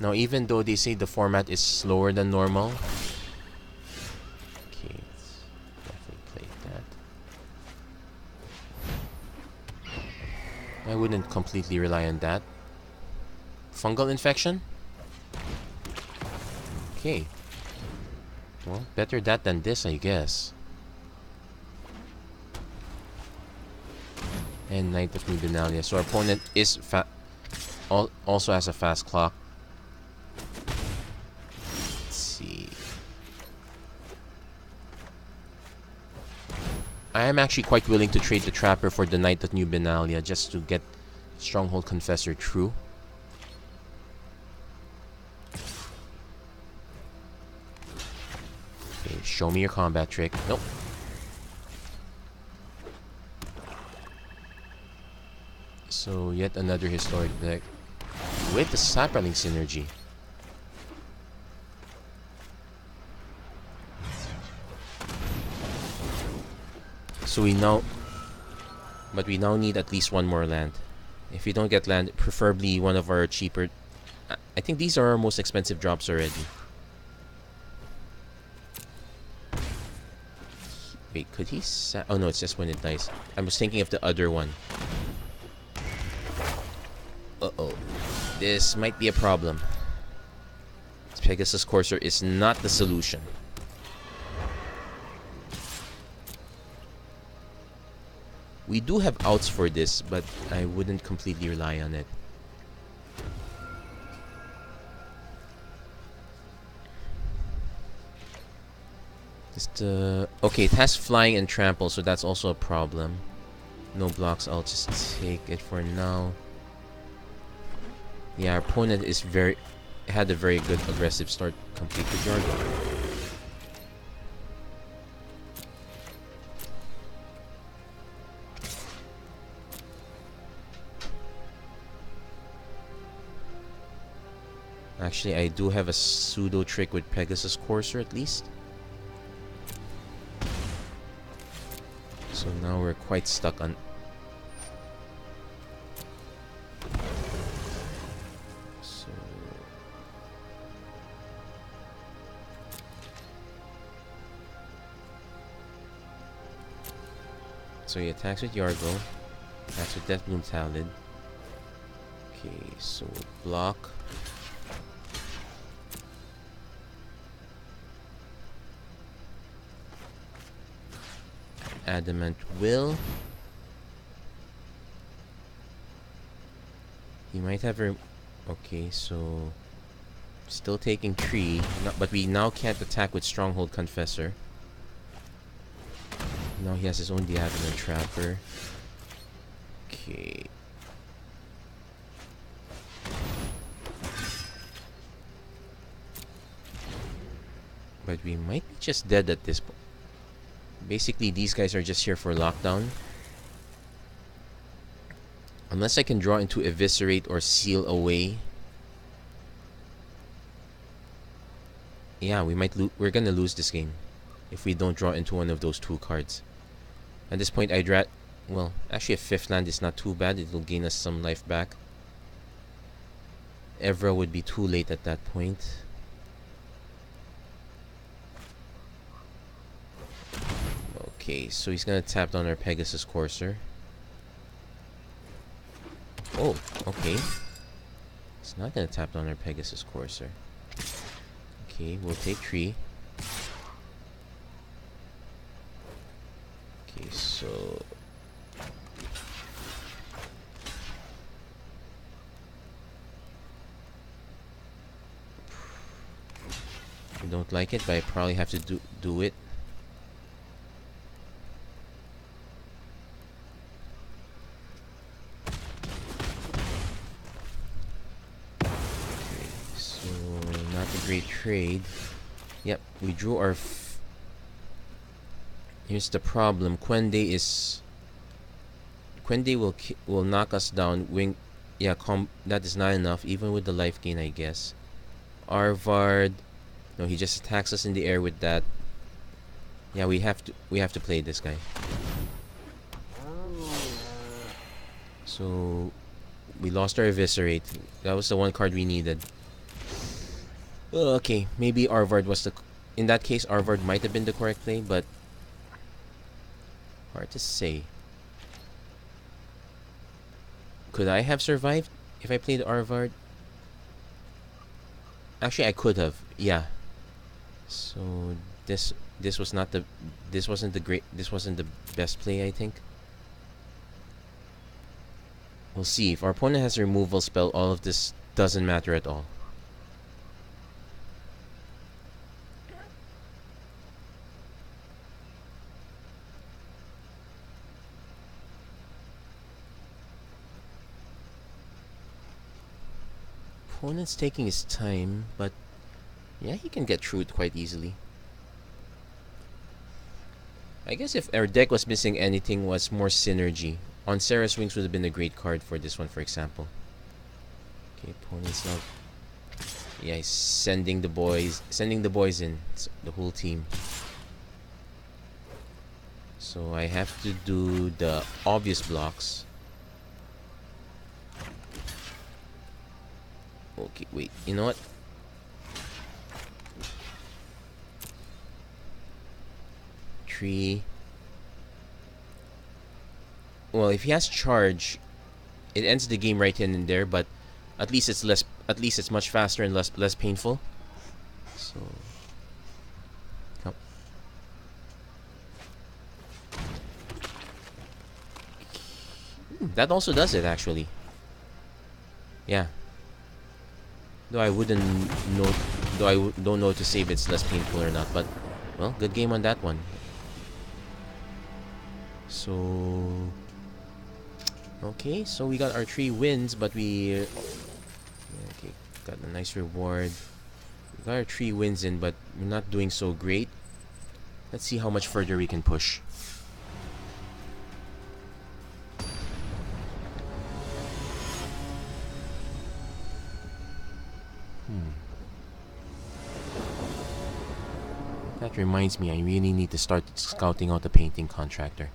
S1: Now, even though they say the format is slower than normal, okay, let's definitely play that. I wouldn't completely rely on that. Fungal infection? Okay. Well, better that than this, I guess. And Knight of Dominaria. So our opponent is also has a fast clock. Let's see. I am actually quite willing to trade the Trapper for the Knight of Dominaria just to get Stronghold Confessor true. Okay, show me your combat trick. Nope. So, yet another historic deck with the Sapperling synergy. So we now... But we now need at least one more land. If we don't get land, preferably one of our cheaper... I think these are our most expensive drops already. Wait, could he... Oh no, it's just when it dies. I was thinking of the other one. Uh-oh. This might be a problem. Pegasus Courser is not the solution. We do have outs for this, but I wouldn't completely rely on it. Just, okay, it has flying and trample, so that's also a problem. No blocks, I'll just take it for now. Yeah, our opponent is had a very good aggressive start, complete with Yargo. Actually, I do have a pseudo trick with Pegasus Courser at least. So now we're quite stuck on... So he attacks with Yargo, attacks with Death Bloom Talid. Okay, so block. Adamant Will. He might have okay, so still taking 3, but we now can't attack with Stronghold Confessor. Now he has his own Diagonal Trapper. Okay. But we might be just dead at this point. Basically, these guys are just here for lockdown. Unless I can draw into Eviscerate or Seal Away. Yeah, we're gonna lose this game if we don't draw into one of those 2 cards. At this point, well, actually a 5th land is not too bad. It will gain us some life back. Evra would be too late at that point. Okay, so he's gonna tap down our Pegasus Courser. Oh, okay. He's not gonna tap down our Pegasus Courser. Okay, we'll take 3. Okay, so... I don't like it, but I probably have to do it. Okay, so not a great trade. Yep, we drew our... Here's the problem. Quende will knock us down. Yeah, that is not enough, even with the life gain, I guess. Arvard... No, he just attacks us in the air with that. Yeah, we have to play this guy. So we lost our Eviscerate. That was the one card we needed. Okay, maybe Arvard was the... In that case, Arvard might have been the correct play, but... hard to say. Could I have survived if I played Arvard? Actually, I could have. Yeah. So this was not the... This wasn't the best play, I think. We'll see. If our opponent has a removal spell, all of this doesn't matter at all. Opponent's taking his time, but yeah, he can get through it quite easily. I guess if our deck was missing anything, was more synergy. On Serra's Wings would have been a great card for this one, for example. Okay, opponent's now... Yeah, he's sending the boys in, the whole team. So I have to do the obvious blocks. Okay, wait, you know what? Tree. Well, if he has charge, it ends the game right in and there, but at least it's less... At least it's much faster and less painful. So... Come. That also does it, actually. Yeah. Though I wouldn't know... Though I don't know to say if it's less painful or not, but... Well, good game on that one. So... Okay, so we got our 3 wins, but we... okay, got a nice reward. We got our 3 wins in, but we're not doing so great. Let's see how much further we can push. That reminds me, I really need to start scouting out the painting contractor.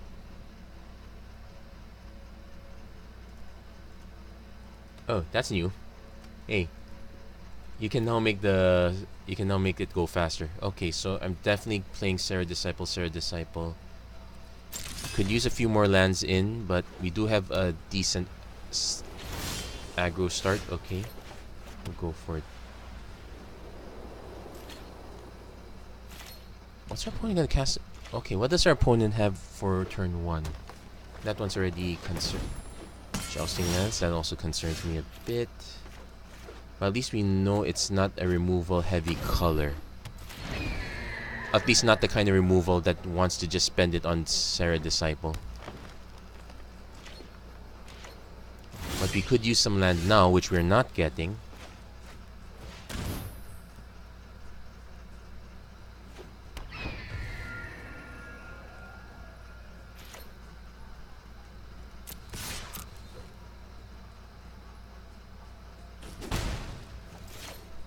S1: Oh, that's new. Hey, you can now make it go faster. Okay, so I'm definitely playing Serra Disciple. Could use a few more lands in, but we do have a decent aggro start. Okay, we'll go for it. What's our opponent gonna cast? Okay, what does our opponent have for turn 1? That one's already concerned. Jousting lands, that also concerns me a bit. But at least we know it's not a removal heavy color. At least not the kind of removal that wants to just spend it on Serra Disciple. But we could use some land now, which we're not getting.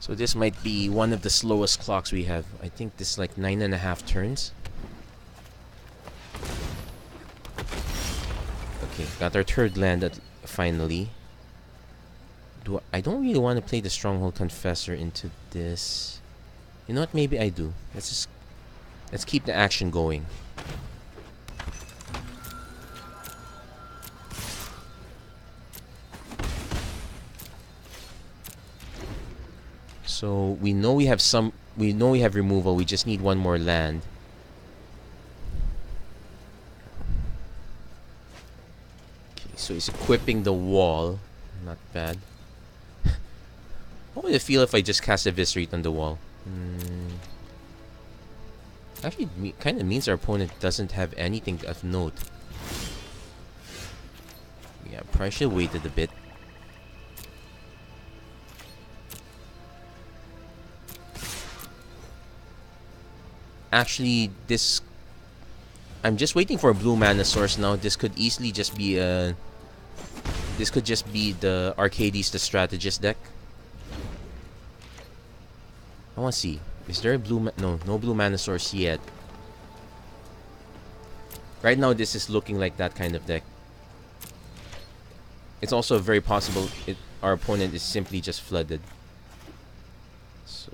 S1: So this might be one of the slowest clocks we have. I think this is like 9.5 turns. Okay, got our 3rd land finally. I don't really want to play the Stronghold Confessor into this. You know what? Maybe I do. Let's keep the action going. So we know we have removal. We just need one more land. Okay, so he's equipping the wall. Not bad. What would it feel if I just cast Eviscerate on the wall? Actually, kind of means our opponent doesn't have anything of note. Yeah, probably should have waited a bit. Actually, this... I'm just waiting for a blue mana source now. This could easily just be a... This could just be the Arcades the Strategist deck. I want to see. Is there a blue... No blue mana source yet. Right now, this is looking like that kind of deck. It's also very possible our opponent is simply just flooded. So...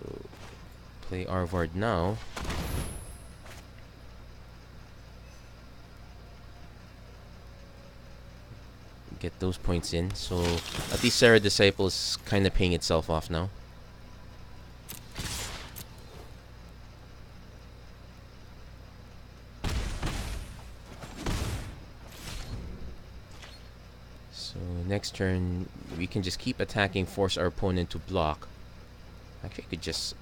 S1: Play Arvard now. Get those points in. So at least Serra Disciples is kind of paying itself off now. So next turn we can just keep attacking, force our opponent to block. Actually, I could just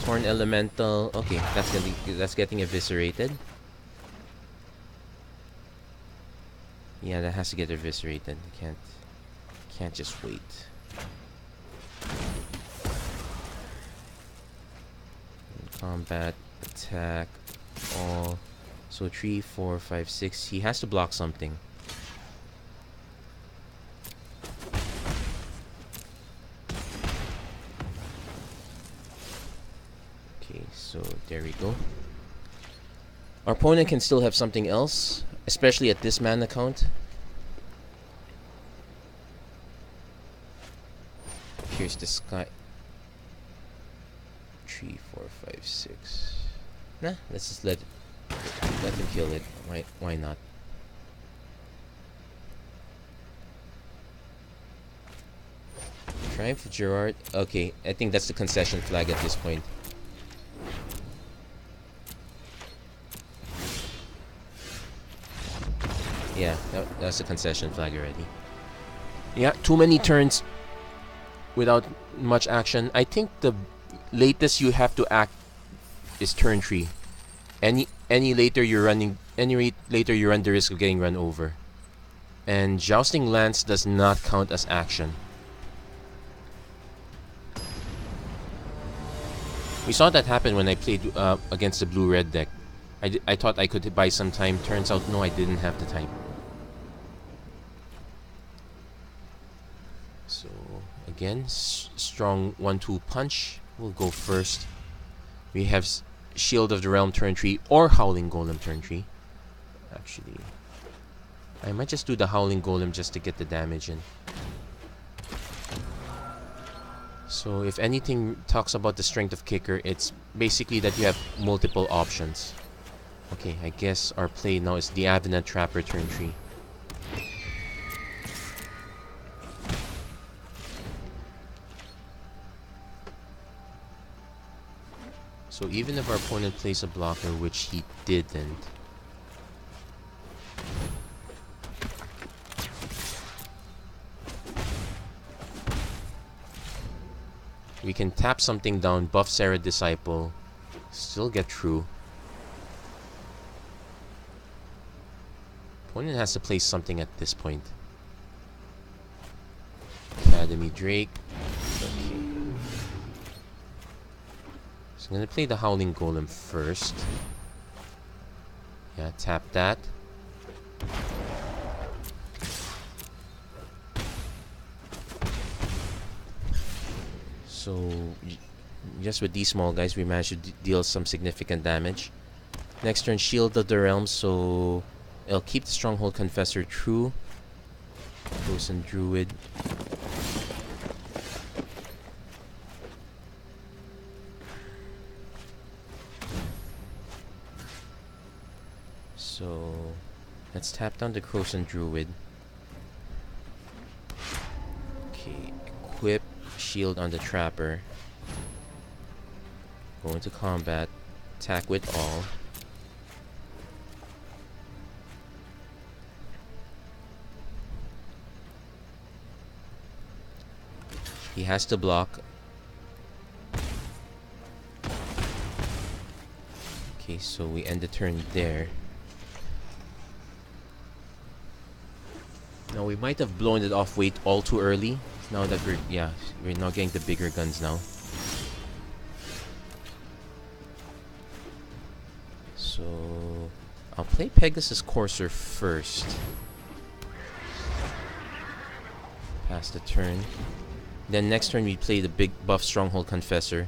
S1: Torn Elemental. Okay, that's getting eviscerated. Yeah, that has to get eviscerated. Can't just wait. Combat, attack, all. So 3, 4, 5, 6. He has to block something. Okay, so there we go. Our opponent can still have something else, especially at this mana count. Here's the sky. 3, 4, 5, 6. Nah, let's just let him kill it. Why not? Triumph of Gerard. Okay, I think that's the concession flag at this point. Yeah, that's a concession flag already. Yeah, too many turns without much action. I think the latest you have to act is turn 3. Any later you're running, later you run the risk of getting run over. And Jousting Lance does not count as action. We saw that happen when I played against the blue-red deck. I thought I could buy some time. Turns out, no, I didn't have the time. So, again, strong 1-2 punch. We'll go first. We have Shield of the Realm turn 3 or Howling Golem turn 3. Actually, I might just do the Howling Golem just to get the damage in. So if anything talks about the strength of Kicker, it's basically that you have multiple options. Okay, I guess our play now is the Avenant Trapper turn 3. So even if our opponent plays a blocker, which he didn't, we can tap something down, buff Serra Disciple, still get through. Opponent has to play something at this point. Academy Drake. Okay. So I'm gonna play the Howling Golem first. Yeah, tap that. So just with these small guys, we managed to deal some significant damage. Next turn, Shield of the Realm, so it'll keep the Stronghold Confessor true. Ghost and Druid. So let's tap down the Crows and Druid. Okay, equip Shield on the Trapper. Go into combat. Attack with all. He has to block. Okay, so we end the turn there. Now we might have blown it off weight all too early. Now that we're now getting the bigger guns now. So I'll play Pegasus Courser first. Pass the turn. Then next turn we play the big buff Stronghold Confessor.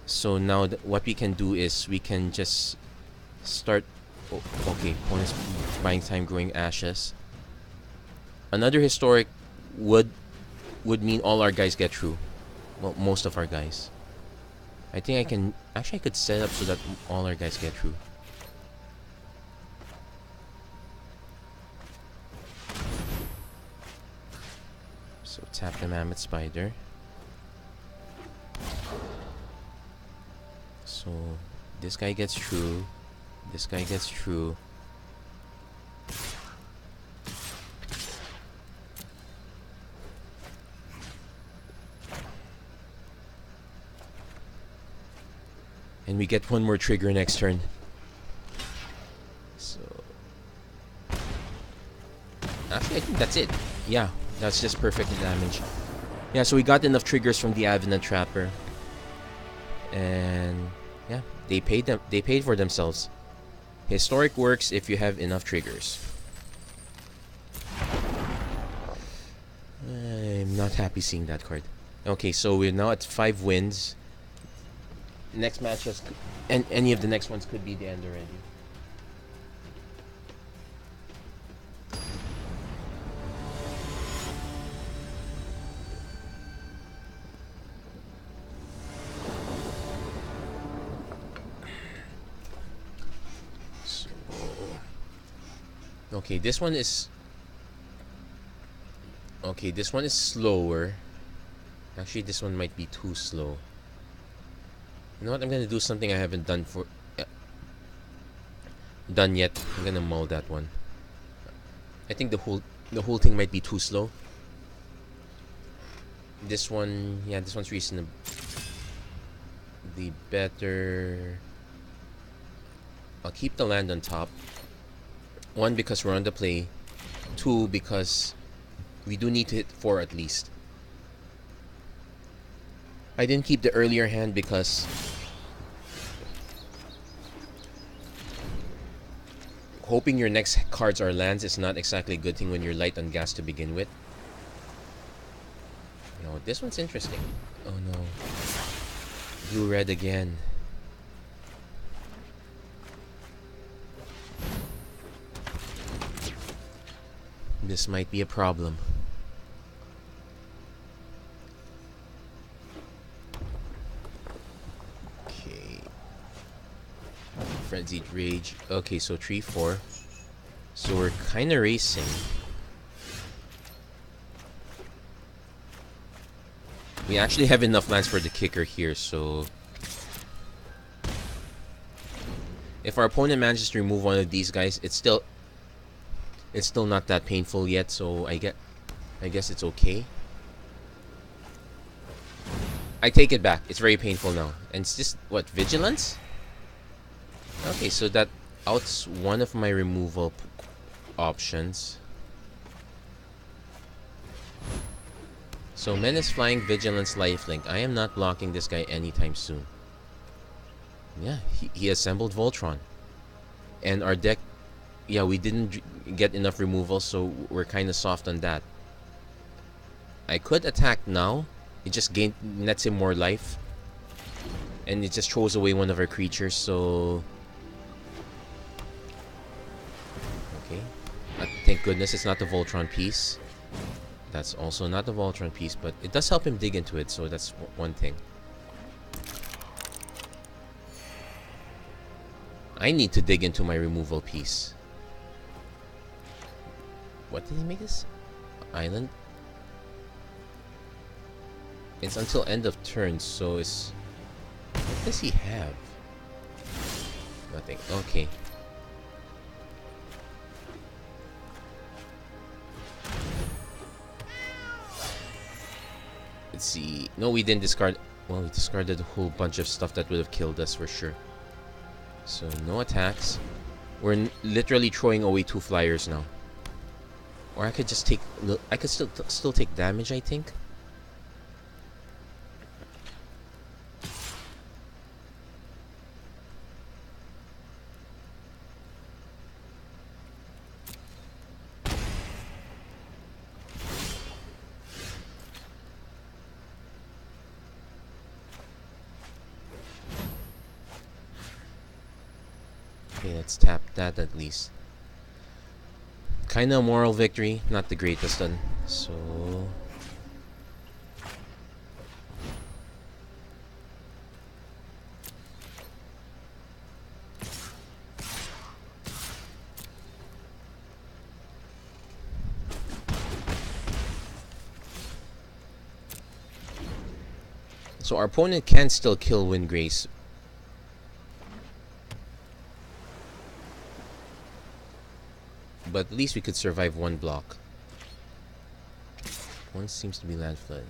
S1: So now what we can do is we can just start. Okay, opponent's buying time, growing ashes. Another historic would mean all our guys get through. Well, most of our guys. I think I can... Actually, I could set up so that all our guys get through. So tap the Mammoth Spider. So this guy gets through. This guy gets through. And we get one more trigger next turn. So actually, I think that's it. Yeah, that's just perfect damage. Yeah, so we got enough triggers from the Avenant Trapper. And yeah, they paid for themselves. Historic works if you have enough triggers. I'm not happy seeing that card. Okay, so we're now at 5 wins. Next matches, and any of the next ones could be the end already. So, okay, this one is... Okay, this one is slower. Actually, this one might be too slow. You know what? I'm gonna do something I haven't done yet. I'm gonna mull that one. I think the whole thing might be too slow. This one, yeah, this one's reasonable. The better. I'll keep the land on top. 1, because we're on the play. 2, because we do need to hit 4 at least. I didn't keep the earlier hand because hoping your next cards are lands is not exactly a good thing when you're light on gas to begin with. No, this one's interesting. Oh no. Blue-red again. This might be a problem. Frenzied Rage. Okay, so 3-4. So we're kind of racing. We actually have enough lands for the kicker here, so... If our opponent manages to remove one of these guys, it's still not that painful yet, so I guess it's okay. I take it back. It's very painful now. And it's just, what, Vigilance? Okay, so that outs one of my removal options. So Menace, Flying, Vigilance, Lifelink. I am not blocking this guy anytime soon. Yeah, he assembled Voltron. And our deck, yeah, we didn't get enough removal, so we're kind of soft on that. I could attack now. It just nets him more life. And it just throws away one of our creatures, so... Thank goodness it's not the Voltron piece. That's also not the Voltron piece, but it does help him dig into it, so that's one thing. I need to dig into my removal piece. What did he make this? Island? It's until end of turn, so it's... What does he have? Nothing. Okay. Let's see. No, we didn't discard. Well, we discarded a whole bunch of stuff that would have killed us for sure. So no attacks. We're literally throwing away 2 flyers now. Or I could just take. I could still take damage, I think. Okay, let's tap that at least. Kinda a moral victory, not the greatest done. So So our opponent can still kill Windgrace. But at least we could survive one block. One seems to be land flood.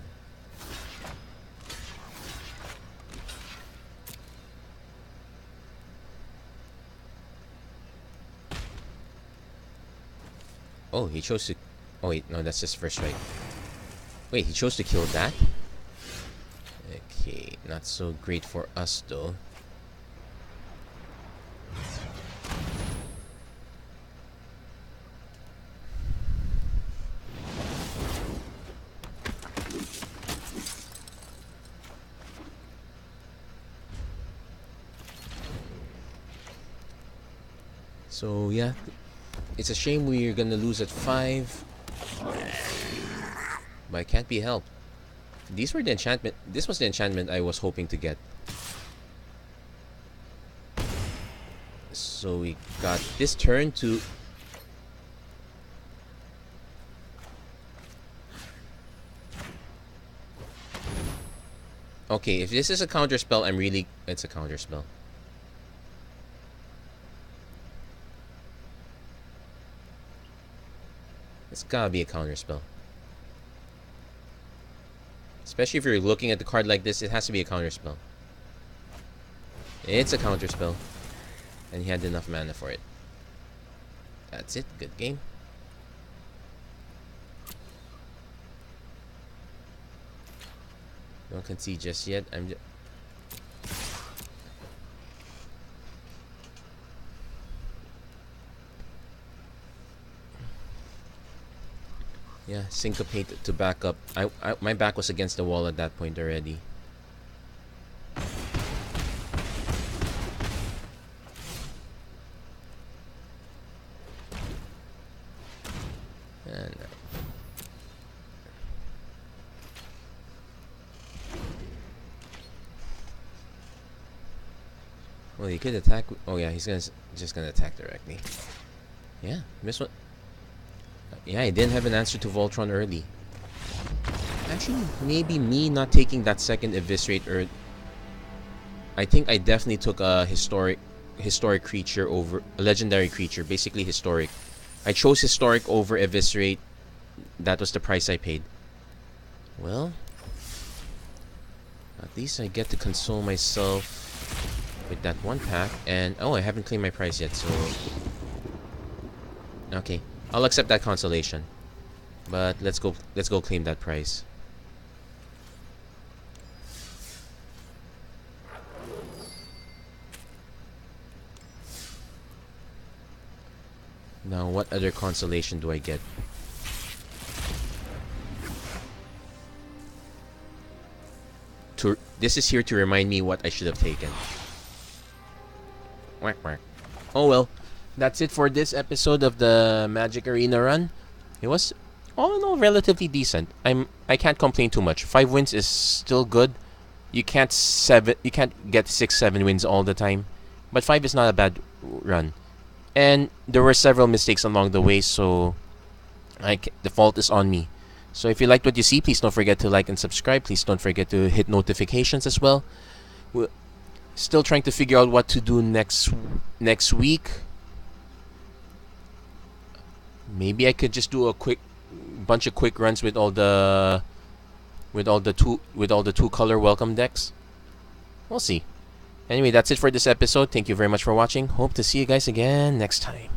S1: Oh, he chose to... Oh wait, no, that's just first strike. Wait, he chose to kill that? Okay, not so great for us though. So yeah, it's a shame we're gonna lose at 5. But it can't be helped. These were the enchantment. This was the enchantment I was hoping to get. So we got this turn to... Okay, if this is a counter spell, I'm really... It's a counter spell. It's gotta be a counter spell. Especially if you're looking at the card like this, it has to be a counter spell. It's a counter spell. And he had enough mana for it. That's it. Good game. Don't concede just yet. I'm just... Yeah, syncopate to back up. My back was against the wall at that point already. And well, he could attack. Oh yeah, he's just gonna attack directly. Yeah, miss one. Yeah, I didn't have an answer to Voltron early. Actually, maybe me not taking that second Eviscerate Earth. I think I definitely took a historic creature over a legendary creature, basically historic. I chose historic over Eviscerate. That was the price I paid. Well, at least I get to console myself with that one pack. And oh, I haven't claimed my price yet, so okay. I'll accept that consolation. But let's go claim that prize. Now what other consolation do I get? This is here to remind me what I should have taken. Whack whack. Oh well. That's it for this episode of the Magic Arena Run. It was all in all relatively decent. I can't complain too much. 5 wins is still good. You can't get 6-7 wins all the time, but 5 is not a bad run. And there were several mistakes along the way, so the fault is on me. So if you liked what you see, please don't forget to like and subscribe. Please don't forget to hit notifications as well. We're still trying to figure out what to do next week. Maybe I could just do a bunch of quick runs with all the two color welcome decks. We'll see. Anyway, that's it for this episode. Thank you very much for watching. Hope to see you guys again next time.